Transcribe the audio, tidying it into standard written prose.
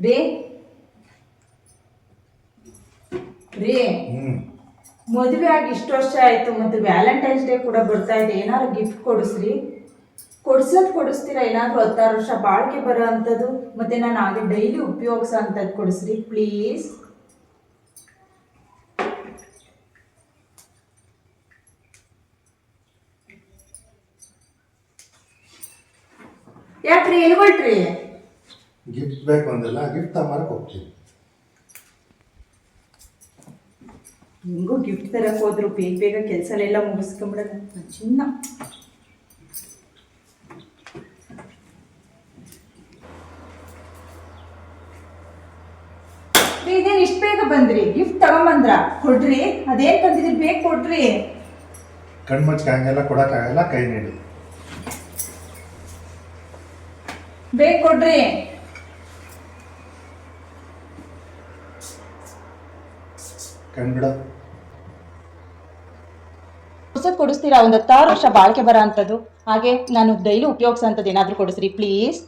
ರೀ ರೀ ಮದುವೆ ಆಗಿ ಇಷ್ಟು ವರ್ಷ ಆಯ್ತು, ಮತ್ತೆ ವ್ಯಾಲೆಂಟೈನ್ಸ್ ಡೇ ಕೂಡ ಬರ್ತಾ ಇದೆ. ಏನಾದ್ರು ಗಿಫ್ಟ್ ಕೊಡಿಸ್ರಿ. ಕೊಡಿಸ್ತೀರಾ? ಏನಾದ್ರು 16 ವರ್ಷ ಬಾಳಿಕೆ ಬರೋ ಅಂಥದ್ದು, ಮತ್ತೆ ನಾನು ಹಾಗೆ ಡೈಲಿ ಉಪಯೋಗಿಸೋ ಅಂಥದ್ದು ಕೊಡಿಸ್ರಿ ಪ್ಲೀಸ್. ಯಾಕ್ರಿ ಎಲ್ಗೊಳ್ಟ್ರಿ? ಗಿಫ್ಟ್ ಬೇಕು ಅಂದಲ್ಲ, ಗಿಫ್ಟ್ ತಗೊಂಬರಕ್ಕೆ ಹೋಗ್ತೀನಿ. ಹಿಂಗೂ ಗಿಫ್ಟ್ ತರಕ್ಕೆ ಹೋದ್ರು ಬೇಗ ಬೇಗ ಕೆಲಸನೆಲ್ಲ ಮುಗಿಸ್ಕೊಂಬಿಡೋಣ ಚಿನ್ನ. ಇದೇನು ಇಷ್ಟು ಬೇಗ ಬಂದ್ರಿ? ಗಿಫ್ಟ್ ತಗೊಂಬಂದ್ರ? ಕೊಡ್ರಿ. ಅದೇನ್ ತಂದಿದ್ರಿ? ಬೇಗ ಕೊಡ್ರಿ. ಕಣ್ಮುಚ್ಚ ಹಂಗೆಲ್ಲ ಕೊಡೋಕ್ಕಾಗಲ್ಲ, ಕೈ ನೀಡಿ. ಬೇಗ ಕೊಡ್ರಿ. ಕಣ್ಬಿಡ. ಹೊಸದು ಕೊಡಿಸ್ತೀರಾ? ಒಂದು 16 ವರ್ಷ ಬಾಳಿಕೆ ಬರೋ ಅಂಥದ್ದು, ಹಾಗೆ ನಾನು ಡೈಲಿ ಉಪಯೋಗಿಸೋ ಅಂಥದ್ದು ಏನಾದರೂ ಕೊಡಿಸ್ರಿ ಪ್ಲೀಸ್.